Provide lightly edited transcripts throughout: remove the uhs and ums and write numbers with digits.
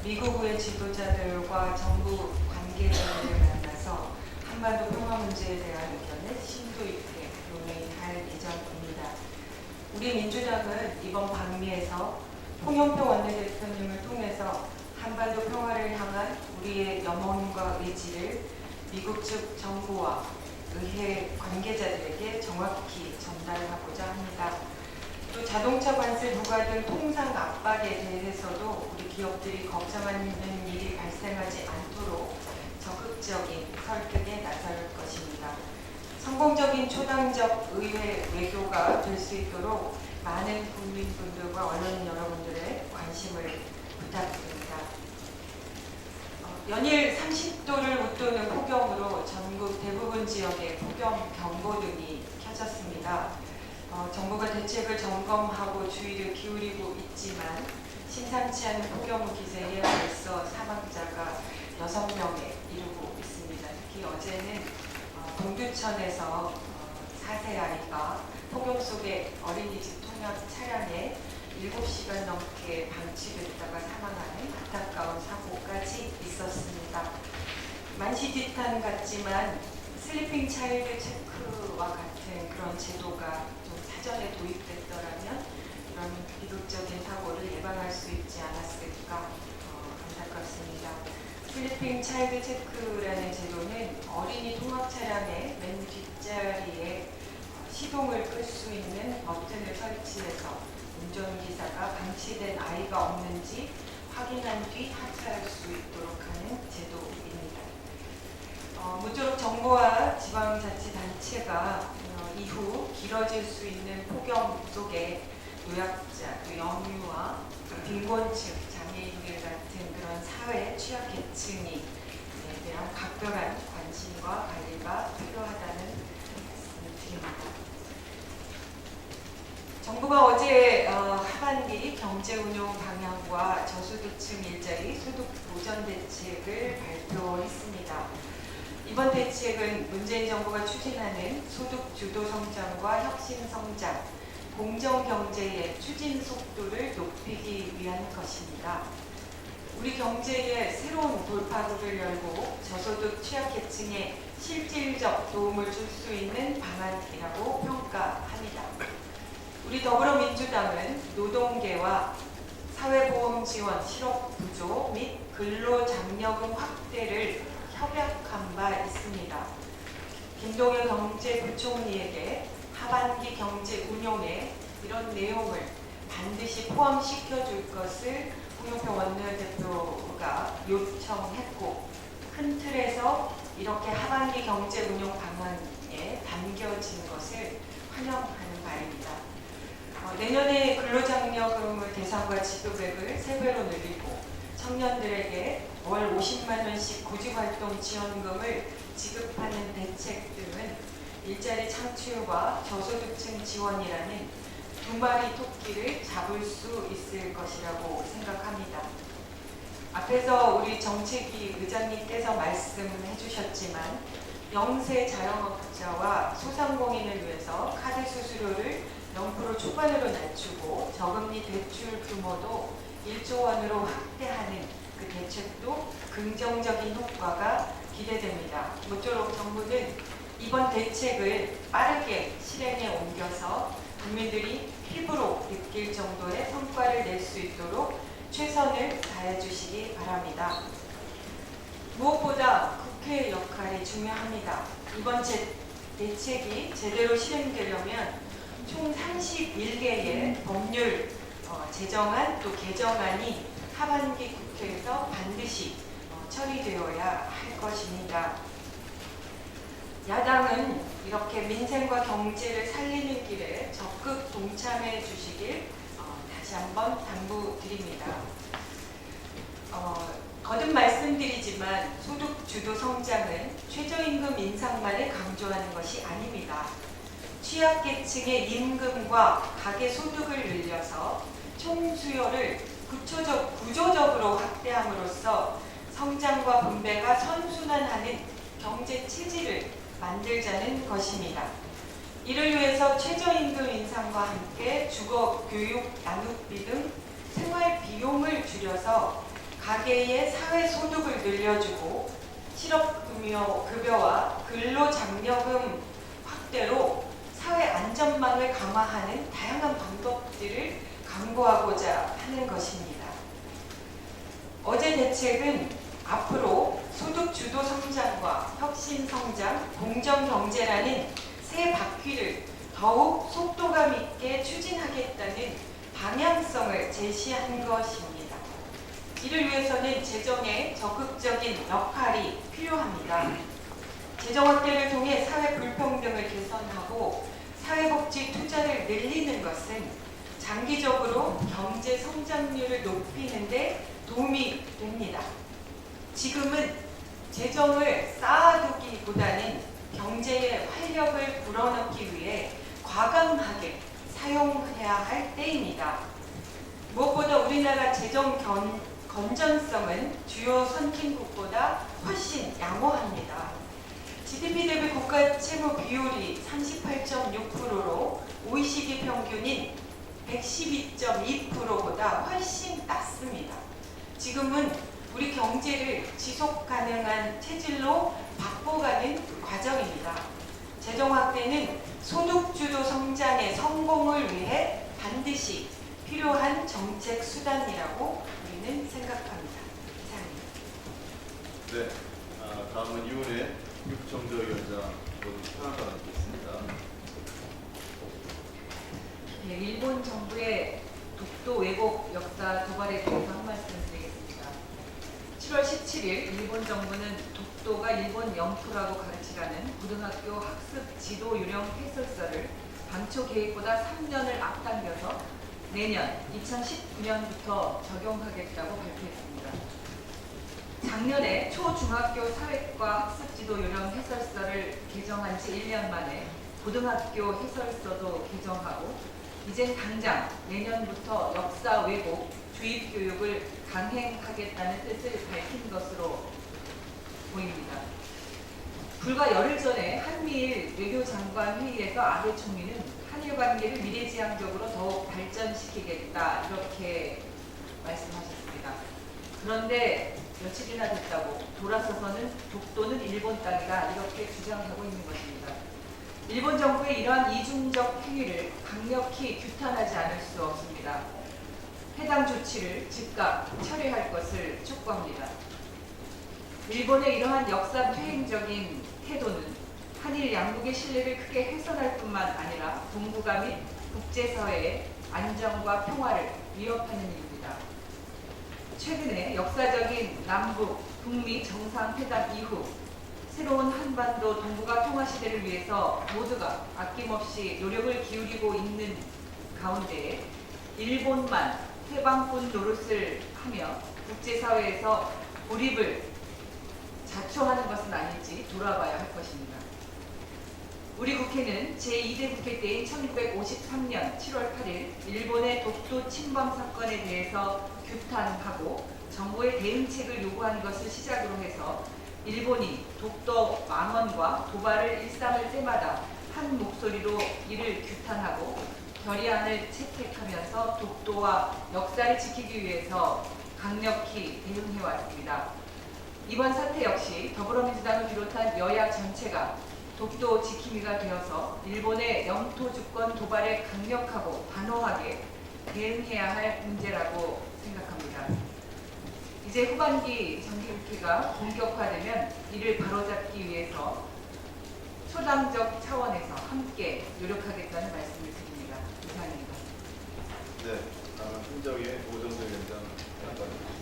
미국의 지도자들과 정부 관계자들을 만나서 한반도 평화 문제에 대한 의견을 심도 있게 논의할 예정입니다. 우리 민주당은 이번 방미에서 홍영표 원내대표님을 통해서 한반도 평화를 향한 우리의 염원과 의지를 미국 측 정부와 의회 관계자들에게 정확히 전달하고자 합니다. 또 자동차 관세 부과 등 통상 압박에 대해서도 우리 기업들이 걱정하는 일이 발생하지 않도록 적극적인 설득에 나설 것입니다. 성공적인 초당적 의회 외교가 될 수 있도록 많은 국민분들과 언론인 여러분들의 관심을 부탁드립니다. 연일 30도를 웃도는 폭염으로 전국 대부분 지역에 폭염 경보등이 켜졌습니다. 정부가 대책을 점검하고 주의를 기울이고 있지만 심상치 않은 폭염 기세에 벌써 사망자가 6명에 이르고 있습니다. 특히 어제는 동두천에서 4세 아이가 폭염 속에 어린이집 통학 차량에 7시간 넘게 방치됐다가 사망하는 안타까운 사고까지 있었습니다. 만시지탄 같지만 슬리핑 차일드 체크와 같은 그런 제도가 좀 사전에 도입됐더라면 이런 비극적인 사고를 예방할 수 있지 않았을까 안타깝습니다. 슬리핑 차일드 체크라는 제도는 어린이 통학 차량의 맨 뒷자리에 시동을 끌 수 있는 버튼을 설치해서 운전기사가 방치된 아이가 없는지 확인한 뒤 하차할 수 있도록 하는 제도입니다. 모쪼록 정부와 지방자치단체가 이후 길어질 수 있는 폭염 속에 노약자, 또 영유아, 빈곤층, 장애인들 같은 그런 사회 취약계층에 대한 각별한 관심과 관리가 필요하다는 말씀을 드립니다. 정부가 어제 하반기 경제운용 방향과 저소득층 일자리 소득 보전 대책을 발표했습니다. 이번 대책은 문재인 정부가 추진하는 소득 주도 성장과 혁신 성장, 공정 경제의 추진 속도를 높이기 위한 것입니다. 우리 경제에 새로운 돌파구를 열고 저소득 취약계층에 실질적 도움을 줄 수 있는 방안이라고 평가합니다. 우리 더불어민주당은 노동계와 사회보험 지원 실업 부조 및 근로장려금 확대를 협약한 바 있습니다. 김동연 경제부총리에게 하반기 경제 운용에 이런 내용을 반드시 포함시켜 줄 것을 홍영표 원내대표가 요청했고 큰 틀에서 이렇게 하반기 경제 운용 방안에 담겨진 것을 환영하는 바입니다. 내년에 근로장려금을 대상과 지급액을 3배로 늘리고 청년들에게 월 50만 원씩 구직활동 지원금을 지급하는 대책 등은 일자리 창출과 저소득층 지원이라는 두 마리 토끼를 잡을 수 있을 것이라고 생각합니다. 앞에서 우리 정책위 의장님께서 말씀해 주셨지만 영세 자영업자와 소상공인을 위해서 카드 수수료를 0% 초반으로 낮추고 저금리 대출 규모도 1조 원으로 확대하는 그 대책도 긍정적인 효과가 기대됩니다. 모쪼록 정부는 이번 대책을 빠르게 실행에 옮겨서 국민들이 피부로 느낄 정도의 성과를 낼 수 있도록 최선을 다해 주시기 바랍니다. 무엇보다 국회의 역할이 중요합니다. 이번 대책이 제대로 실행되려면 총 31개의 법률 제정안 또 개정안이 하반기 국회에서 반드시 처리되어야 할 것입니다. 야당은 이렇게 민생과 경제를 살리는 길에 적극 동참해 주시길 다시 한번 당부드립니다. 거듭 말씀드리지만 소득 주도 성장은 최저임금 인상만을 강조하는 것이 아닙니다. 취약계층의 임금과 가계소득을 늘려서 총수요를 구조적으로 확대함으로써 성장과 분배가 선순환하는 경제 체질을 만들자는 것입니다. 이를 위해서 최저임금 인상과 함께 주거, 교육, 양육비 등 생활 비용을 줄여서 가계의 사회소득을 늘려주고 실업급여와 근로장려금 확대로 사회 안전망을 강화하는 다양한 방법들을 강구하고자 하는 것입니다. 어제 대책은 앞으로 소득주도 성장과 혁신성장, 공정경제라는 새 바퀴를 더욱 속도감 있게 추진하겠다는 방향성을 제시한 것입니다. 이를 위해서는 재정의 적극적인 역할이 필요합니다. 재정 확대를 통해 사회 불평등을 개선하고 사회복지 투자를 늘리는 것은 장기적으로 경제 성장률을 높이는 데 도움이 됩니다. 지금은 재정을 쌓아두기보다는 경제의 활력을 불어넣기 위해 과감하게 사용해야 할 때입니다. 무엇보다 우리나라 재정 건전성은 주요 선진국보다 훨씬 양호합니다. GDP 대비 국가 채무 비율이 38.6%로 OECD 평균인 112.2%보다 훨씬 낮습니다. 지금은 우리 경제를 지속 가능한 체질로 바꿔가는 과정입니다. 재정 확대는 소득주도 성장의 성공을 위해 반드시 필요한 정책 수단이라고 우리는 생각합니다. 이상입니다. 네, 다음은 이훈의 육정조위원장 모두 평가가 있겠습니다. 네, 일본 정부의 독도 왜곡 역사 도발에 대해서 한 말씀 드리겠습니다. 7월 17일 일본 정부는 독도가 일본 영토라고 가르치라는 고등학교 학습 지도 유령 해설서를 당초 계획보다 3년을 앞당겨서 내년 2019년부터 적용하겠다고 발표했습니다. 작년에 초중학교 사회과 학습 지도 유령 해설서를 개정한 지 1년 만에 고등학교 해설서도 개정하고 이젠 당장 내년부터 역사 왜곡 주입 교육을 강행하겠다는 뜻을 밝힌 것으로 보입니다. 불과 열흘 전에 한미일 외교장관 회의에서 아베 총리는 한일 관계를 미래지향적으로 더욱 발전시키겠다 이렇게 말씀하셨습니다. 그런데 며칠이나 됐다고 돌아서서는 독도는 일본 땅이다 이렇게 주장하고 있는 것입니다. 일본 정부의 이러한 이중적 행위를 강력히 규탄하지 않을 수 없습니다. 해당 조치를 즉각 철회할 것을 촉구합니다. 일본의 이러한 역사 퇴행적인 태도는 한일 양국의 신뢰를 크게 훼손할 뿐만 아니라 동북아 및 국제사회의 안정과 평화를 위협하는 일입니다. 최근에 역사적인 남북, 북미 정상회담 이후 새로운 한반도 동북아 통화 시대를 위해서 모두가 아낌없이 노력을 기울이고 있는 가운데 일본만 해방꾼 노릇을 하며 국제사회에서 고립을 자초하는 것은 아닐지 돌아봐야 할 것입니다. 우리 국회는 제2대 국회 때인 1953년 7월 8일 일본의 독도 침범 사건에 대해서 규탄하고 정부의 대응책을 요구하는 것을 시작으로 해서 일본이 독도 망언과 도발을 일삼을 때마다 한 목소리로 이를 규탄하고 결의안을 채택하면서 독도와 역사를 지키기 위해서 강력히 대응해왔습니다. 이번 사태 역시 더불어민주당을 비롯한 여야 전체가 독도 지킴이가 되어서 일본의 영토 주권 도발에 강력하고 단호하게 대응해야 할 문제라고 생각합니다. 이제 후반기 정기국회가 본격화되면 이를 바로잡기 위해서 초당적 차원에서 함께 노력하겠다는 말씀을 드립니다. 이상입니다. 네, 다음은 팀장의 오정세 위원장 평가드리겠습니다.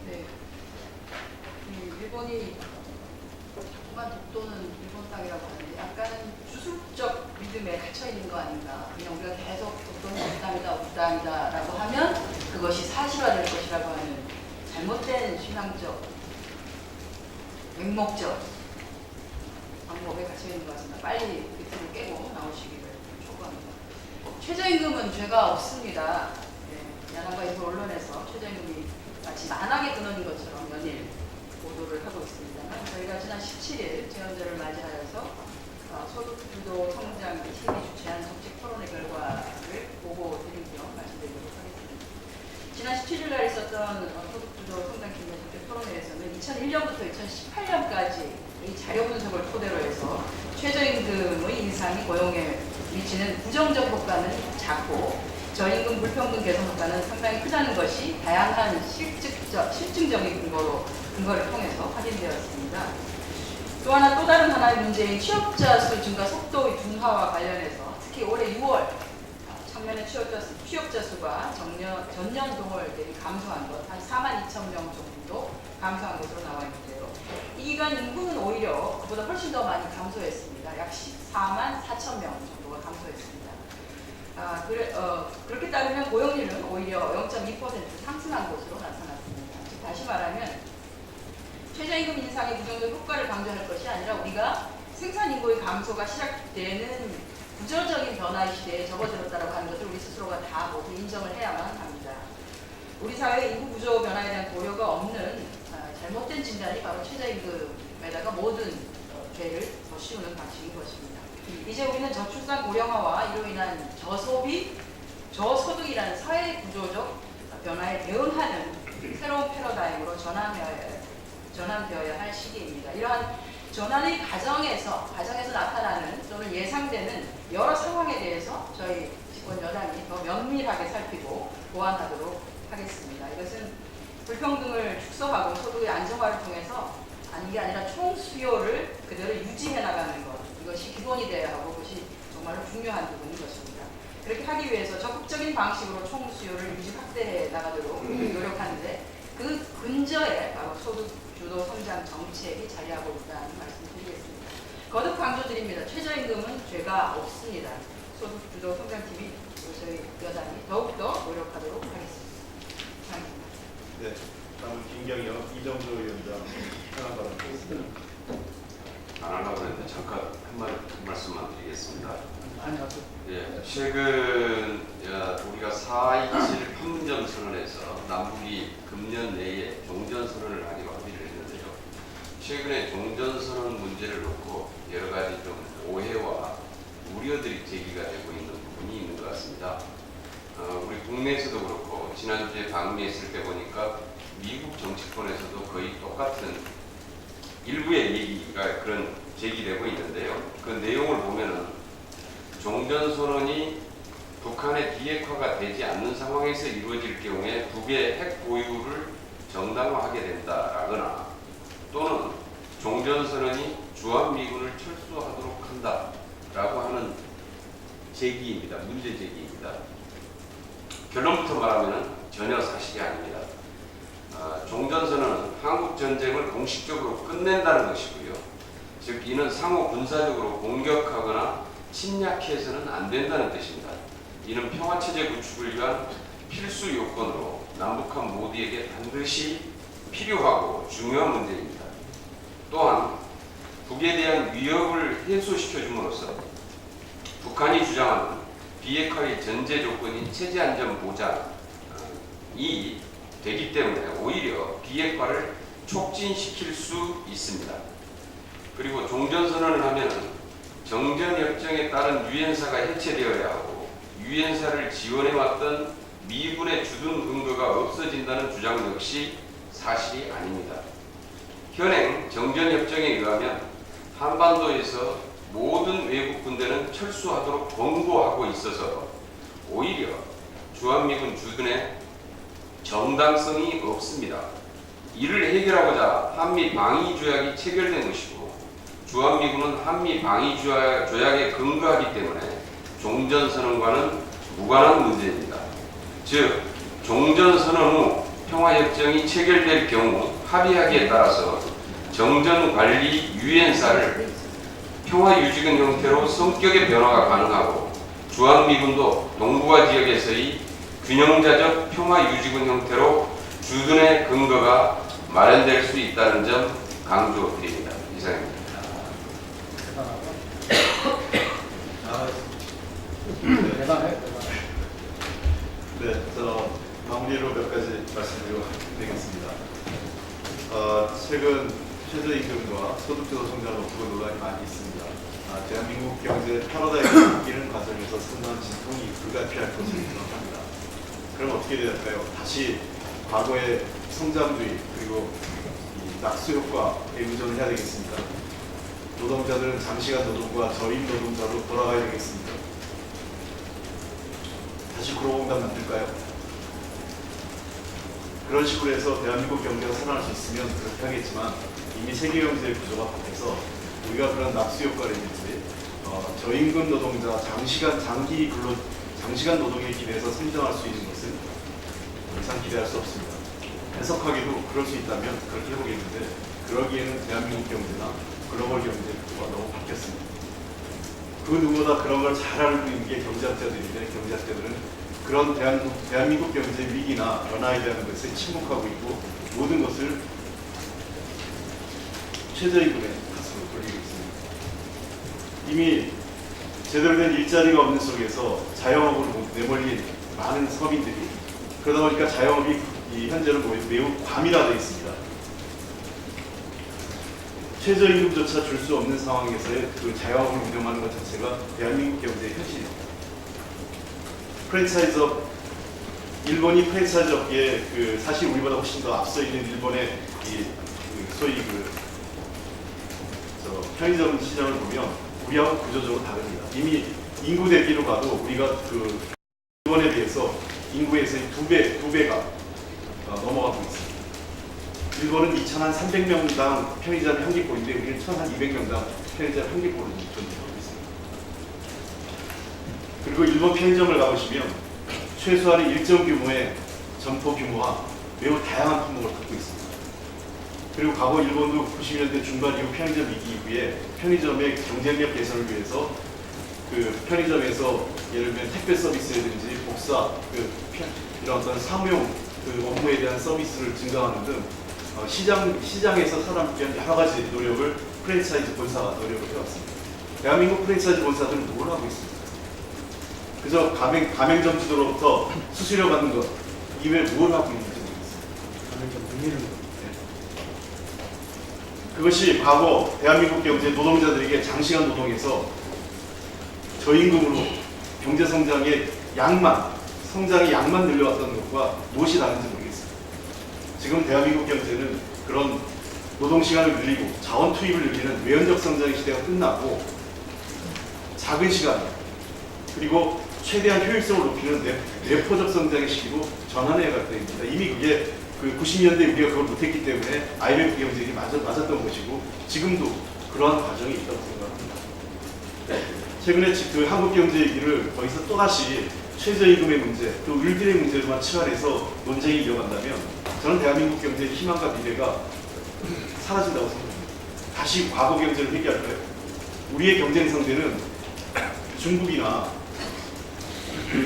네. 일본이 자꾸만 독도는 일본 땅이라고 하는데 약간은 주술적 믿음에 갇혀 있는 거 아닌가. 그냥 우리가 계속 독도는 우리 땅이다, 우리 땅이다라고 하면 그것이 사실화될 것이라고 하는 잘못된 신앙적, 맹목적 방법에 갇혀 있는 것 같습니다. 빨리 그 틀을 깨고 나오시기를 촉구합니다. 최저임금은 죄가 없습니다. 야당과 일부 언론에서 최저임금이 마치 만하게 끊어진 것처럼 연일 보도를 하고 있습니다만 저희가 지난 17일 제헌절을 맞이하여서 소득주도 성장 TV이 주최한 정책 미치는 부정적 효과는 작고 저임금 불평등 개선 효과는 상당히 크다는 것이 다양한 실증적인 근거를 통해서 확인되었습니다. 또 다른 하나의 문제인 취업자 수 증가 속도의 둔화와 관련해서 특히 올해 6월 청년의 취업자 수가 전년 동월 대비 감소한 것, 한 4만 2천 명 정도 감소한 것으로 나와 있는데요. 이 기간 인구는 오히려 그보다 훨씬 더 많이 감소했습니다. 약 14만 4천 명 정도가 감소했습니다. 그렇게 따르면 고용률은 오히려 0.2% 상승한 것으로 나타났습니다. 즉 다시 말하면 최저임금 인상의 부정적 효과를 강조할 것이 아니라 우리가 생산인구의 감소가 시작되는 구조적인 변화의 시대에 접어들었다고 하는 것을 우리 스스로가 다 모두 인정을 해야만 합니다. 우리 사회의 인구 구조 변화에 대한 고려가 없는 잘못된 진단이 바로 최저임금에다가 모든 죄를 더 씌우는 방식인 것입니다. 이제 우리는 저출산 고령화와 이로 인한 저소비, 저소득이라는 사회 구조적 변화에 대응하는 새로운 패러다임으로 전환되어야 할 시기입니다. 이러한 전환의 과정에서 나타나는 또는 예상되는 여러 상황에 대해서 저희 집권 여당이 더 면밀하게 살피고 보완하도록 하겠습니다. 이것은 불평등을 축소하고 소득의 안정화를 통해서 이게 아니라 총수요를 그대로 유지해 나가는 것, 이것이 기본이 되어야 하고 그것이 정말로 중요한 부분인 것입니다. 그렇게 하기 위해서 적극적인 방식으로 총수요를 유지 확대해 나가도록 노력하는데 그 근저에 바로 소득 주도 성장 정책이 자리하고 있다는 말씀드리겠습니다. 거듭 강조드립니다. 최저임금은 죄가 없습니다. 소득 주도 성장팀이 저희 여당이 더욱더 노력하도록 하겠습니다. 감사합니다. 네, 다음은 김경엽 이정도 위원장 현안 발언 드리겠습니다. 안 하려고 했는데 잠깐 한 말씀만 드리겠습니다. 예, 최근 우리가 4.27 판문점 선언에서 남북이 금년 내에 종전선언을 하기로 합의를 했는데요. 최근에 종전선언 문제를 놓고 여러 가지 좀 오해와 우려들이 제기가 되고 있는 부분이 있는 것 같습니다. 우리 국내에서도 그렇고 지난주에 방문했을 때 보니까 미국 정치권에서도 거의 똑같은 일부의 얘기가 그런 제기되고 있는데요. 그 내용을 보면은 종전선언이 북한의 비핵화가 되지 않는 상황에서 이루어질 경우에 북의 핵 보유를 정당화하게 된다라거나 또는 종전선언이 주한미군을 철수하도록 한다라고 하는 제기입니다. 문제 제기입니다. 결론부터 말하면 전혀 사실이 아닙니다. 종전선언은 한국전쟁을 공식적으로 끝낸다는 것이고요. 즉 이는 상호 군사적으로 공격하거나 침략해서는 안 된다는 뜻입니다. 이는 평화체제 구축을 위한 필수 요건으로 남북한 모두에게 반드시 필요하고 중요한 문제입니다. 또한 북에 대한 위협을 해소시켜 줌으로써 북한이 주장하는 비핵화의 전제 조건인 체제 안전 보장이 되기 때문에 오히려 비핵화를 촉진시킬 수 있습니다. 그리고 종전선언을 하면 정전협정에 따른 유엔사가 해체되어야 하고 유엔사를 지원해왔던 미군의 주둔 근거가 없어진다는 주장 역시 사실이 아닙니다. 현행 정전협정에 의하면 한반도에서 모든 외국 군대는 철수하도록 권고하고 있어서 오히려 주한미군 주둔에 정당성이 없습니다. 이를 해결하고자 한미 방위 조약이 체결된 것이고 주한미군은 한미 방위 조약에 근거하기 때문에 종전선언과는 무관한 문제입니다. 즉 종전선언 후 평화협정이 체결될 경우 합의하기에 따라서 정전관리 유엔사를 평화유지군 형태로 성격의 변화가 가능하고 주한미군도 동북아 지역에서의 균형자적 평화유지군 형태로 주둔의 근거가 마련될 수 있다는 점 강조드립니다. 이상입니다. 네, 저 마무리로 몇 가지 말씀드리겠습니다. 최근 최저임금과 소득주도 성장 높이고 논란이 많이 있습니다. 대한민국 경제 패러다임을 바뀌는 과정에서 선한 진통이 불가피할 것으로 생각합니다. 그럼 어떻게 될까요? 다시 과거의 성장주의 그리고 이 낙수 효과에 의존을 해야 되겠습니다. 노동자들은 장시간 노동과 저임 노동자로 돌아가야 되겠습니다. 다시 구로공단 만들까요? 그런 식으로 해서 대한민국 경제가 살아날 수 있으면 그렇게 하겠지만 이미 세계 경제의 구조가 바뀌어서 우리가 그런 낙수 효과라든지 저임금 노동자 장시간 노동에 기대해서 성장할 수 있는 것은 더 이상 기대할 수 없습니다. 해석하기도 그럴 수 있다면 그렇게 해보겠는데 그러기에는 대한민국 경제나 글로벌 경제 구조가 너무 바뀌었습니다. 그 누구보다 그런 걸 잘 알고 있는 게 경제학자들인데 경제학자들은 그런 대한민국 경제 위기나 변화에 대한 것에 침묵하고 있고 모든 것을 최저임금의 탓으로 돌리고 있습니다. 이미 제대로 된 일자리가 없는 속에서 자영업으로 내몰린 많은 서민들이 그러다 보니까 자영업이 현재는 매우 과밀화되어 있습니다. 최저임금조차 줄 수 없는 상황에서의 그 자영업을 운영하는 것 자체가 대한민국 경제의 현실입니다. 프랜차이즈업, 일본이 프랜차이즈 업계에 사실 우리보다 훨씬 더 앞서 있는 일본의 소위 편의점 시장을 보면 우리하고 구조적으로 다릅니다. 이미 인구 대비로 봐도 우리가 일본에 비해서 인구에서의 두 배가 넘어가고 있습니다. 일본은 2,300명당 편의점 평균꼴인데 우리는 1,200명당 편의점 평균꼴을 존재하고 있습니다. 그리고 일본 편의점을 가보시면 최소한의 일정 규모의 점포 규모와 매우 다양한 품목을 갖고 있습니다. 그리고 과거 일본도 90년대 중반 이후 편의점 위기 이후에 편의점의 경쟁력 개선을 위해서 편의점에서 예를 들면 택배 서비스라든지 복사, 이런 어떤 사무용 업무에 대한 서비스를 증강하는 등 시장에서 살아남기 위한 여러 가지 노력을 프랜차이즈 본사가 노력을 해왔습니다. 대한민국 프랜차이즈 본사들은 뭘 하고 있습니까? 그저 가맹점주로부터 수수료 받는 것 이외에 뭘 하고 있는지 모르겠습니다. 가맹점 늘리는 거. 그것이 과거 대한민국 경제 노동자들에게 장시간 노동해서 저임금으로 경제 성장의 양만 늘려왔던 것과 무엇이 다른지 모르겠습니다. 지금 대한민국 경제는 그런 노동시간을 늘리고 자원 투입을 늘리는 외연적 성장의 시대가 끝나고 작은 시간 그리고 최대한 효율성을 높이는 내포적 성장의 시기로 전환해 갈 때입니다. 이미 그게 90년대 우리가 그걸 못했기 때문에 IMF 경쟁이 맞았던 것이고 지금도 그러한 과정이 있다고 생각합니다. 최근에 한국 경제 얘기를 거기서 또다시 최저임금의 문제, 또 을들의 문제로만 치환해서 논쟁이 이어간다면 저는 대한민국 경제의 희망과 미래가 사라진다고 생각합니다. 다시 과거 경제를 회귀할까요? 우리의 경쟁 상대는 중국이나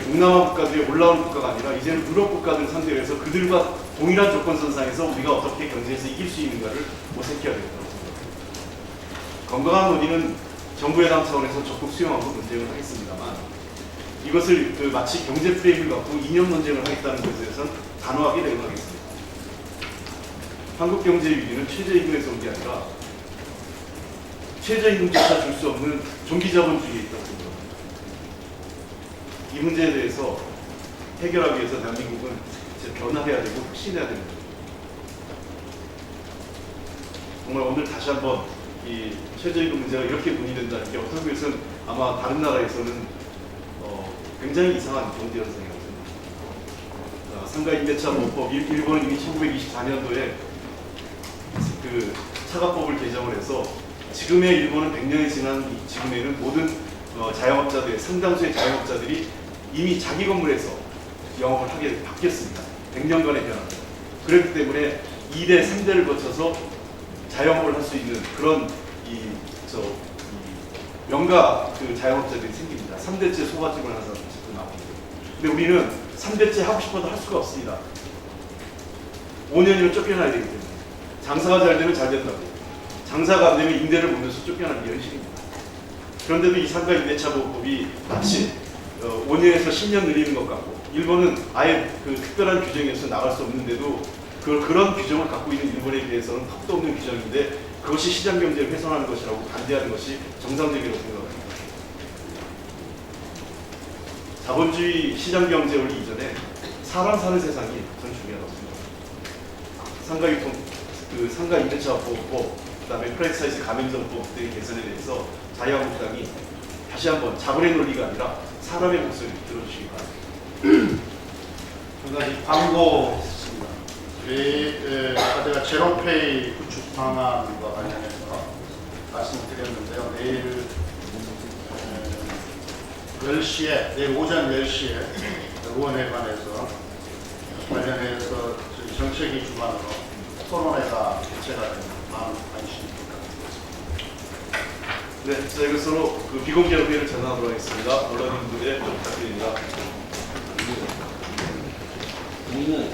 동남아 국가들이 올라온 국가가 아니라 이제는 유럽 국가들 상대로 해서 그들과 동일한 조건선상에서 우리가 어떻게 경제에서 이길 수 있는가를 모색해야 된다고 생각합니다. 건강한 논의는 정부 여당 차원에서 적극 수용하고 논쟁을 하겠습니다만 이것을 마치 경제 프레임을 갖고 이념 논쟁을 하겠다는 것에 대해서는 단호하게 대응하겠습니다. 한국 경제 위기는 최저임금에서 온 게 아니라 최저임금조차 줄 수 없는 종기자본주의에 있다고 생각합니다. 이 문제에 대해서 해결하기 위해서 대한민국은 이제 변화해야 되고 혁신해야 됩니다. 정말 오늘 다시 한번 이 최저임금 문제가 이렇게 논의된다는 게 어떤 면에서는 아마 다른 나라에서는 굉장히 이상한 경제 현상이라고 생각합니다. 상가 임대차 보호법, 일본은 이미 1924년도에 차가법을 개정을 해서 지금의 일본은 100년이 지난 지금에는 모든 자영업자들, 상당수의 자영업자들이 이미 자기 건물에서 영업을 하게 바뀌었습니다. 100년간의 변화입니다. 그렇기 때문에 2대, 3대를 거쳐서 자영업을 할 수 있는 그런 명가 자영업자들이 생깁니다. 3대째 소갓집을 하는 사람들도 나옵니다. 근데 우리는 3대째 하고 싶어도 할 수가 없습니다. 5년이면 쫓겨나야 되기 때문에. 장사가 잘 되면 잘 된다고. 장사가 안 되면 임대를 못 내서 쫓겨나는 게 현실입니다. 그런데도 이 상가 임대차 보호법이 마치 5년에서 10년 늘리는 것 같고 일본은 아예 특별한 규정에서 나갈 수 없는데도 그런 규정을 갖고 있는 일본에 비해서는 턱도 없는 규정인데 그것이 시장 경제를 훼손하는 것이라고 반대하는 것이 정상적이라고 생각합니다. 자본주의 시장 경제 원리 이전에 사람 사는 세상이 저는 중요하다고 생각합니다. 상가 임대차 보호법, 그다음에 프랜차이즈 가맹점법 등의 개선에 대해서 자유한국당이 다시 한번 자본의 논리가 아니라 사람의 목소리를 들어주시기 바랍니다. 한 가지 광고 있습니다. 아까 제가 제로페이 구축 방안과 관련해서 말씀드렸는데요. 내일 10시에, 내일 오전 10시에 의원회관에서 관련해서 저희 정책위 주관으로 토론회가 개최가 됩니다. 많은 관심 부탁드리겠습니다. 네, 자 이것으로 그 비공개 회의를 전환하도록 하겠습니다. 언론인들의 부탁드립니다. 우리는